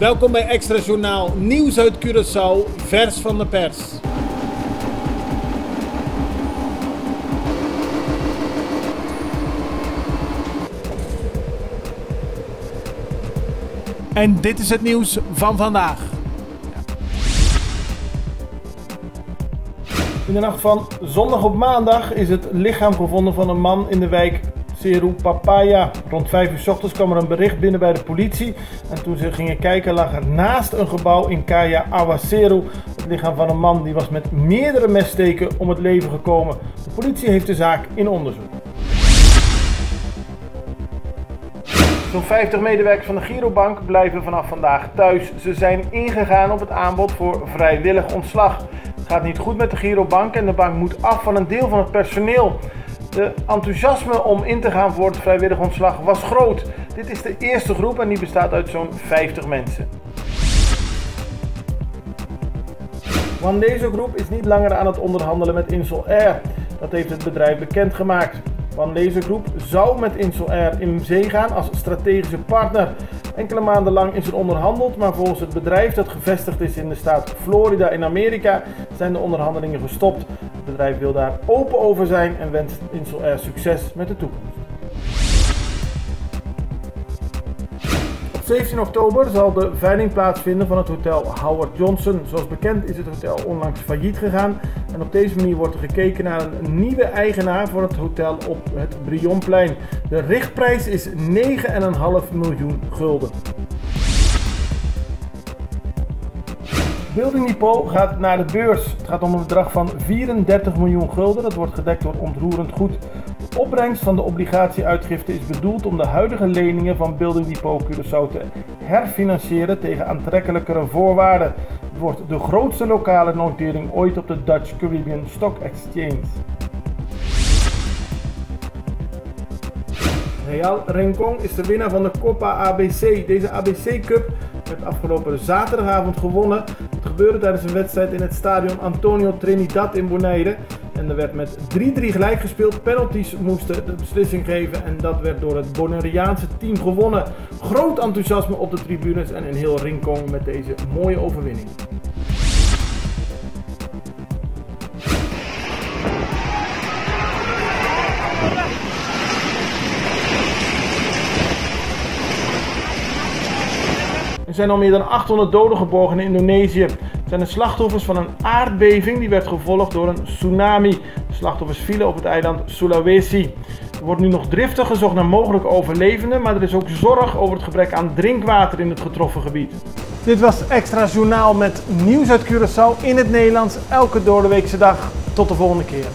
Welkom bij Extra Journaal, nieuws uit Curaçao, vers van de pers. En dit is het nieuws van vandaag. In de nacht van zondag op maandag is het lichaam gevonden van een man in de wijk Seru Papaya. Rond 5 uur 's ochtends kwam er een bericht binnen bij de politie. En toen ze gingen kijken lag er naast een gebouw in Kaya Awaseru het lichaam van een man die was met meerdere messteken om het leven gekomen. De politie heeft de zaak in onderzoek. Zo'n 50 medewerkers van de Girobank blijven vanaf vandaag thuis. Ze zijn ingegaan op het aanbod voor vrijwillig ontslag. Het gaat niet goed met de Girobank en de bank moet af van een deel van het personeel. De enthousiasme om in te gaan voor het vrijwillig ontslag was groot. Dit is de eerste groep en die bestaat uit zo'n 50 mensen. Want deze groep is niet langer aan het onderhandelen met Insel Air. Dat heeft het bedrijf bekendgemaakt. Want deze groep zou met Insel Air in zee gaan als strategische partner. Enkele maanden lang is er onderhandeld, maar volgens het bedrijf dat gevestigd is in de staat Florida in Amerika zijn de onderhandelingen gestopt. Het bedrijf wil daar open over zijn en wenst Insel Air succes met de toekomst. Op 17 oktober zal de veiling plaatsvinden van het hotel Howard Johnson. Zoals bekend is het hotel onlangs failliet gegaan en op deze manier wordt er gekeken naar een nieuwe eigenaar voor het hotel op het Brionplein. De richtprijs is 9,5 miljoen gulden. Building Depot gaat naar de beurs. Het gaat om een bedrag van 34 miljoen gulden. Dat wordt gedekt door onroerend goed. De opbrengst van de obligatieuitgifte is bedoeld om de huidige leningen van Building Depot Curaçao te herfinancieren tegen aantrekkelijkere voorwaarden. Het wordt de grootste lokale notering ooit op de Dutch Caribbean Stock Exchange. Real Rincón is de winnaar van de Copa ABC. Deze ABC Cup werd afgelopen zaterdagavond gewonnen. Het gebeurde tijdens een wedstrijd in het stadion Antonio Trinidad in Bonaire. En er werd met 3-3 gelijk gespeeld. Penalties moesten de beslissing geven en dat werd door het Bonaireaanse team gewonnen. Groot enthousiasme op de tribunes en in heel Rincón met deze mooie overwinning. Er zijn al meer dan 800 doden geborgen in Indonesië. Het zijn de slachtoffers van een aardbeving die werd gevolgd door een tsunami. De slachtoffers vielen op het eiland Sulawesi. Er wordt nu nog driftig gezocht naar mogelijke overlevenden, maar er is ook zorg over het gebrek aan drinkwater in het getroffen gebied. Dit was Extra Journaal met nieuws uit Curaçao in het Nederlands elke doordeweekse dag. Tot de volgende keer.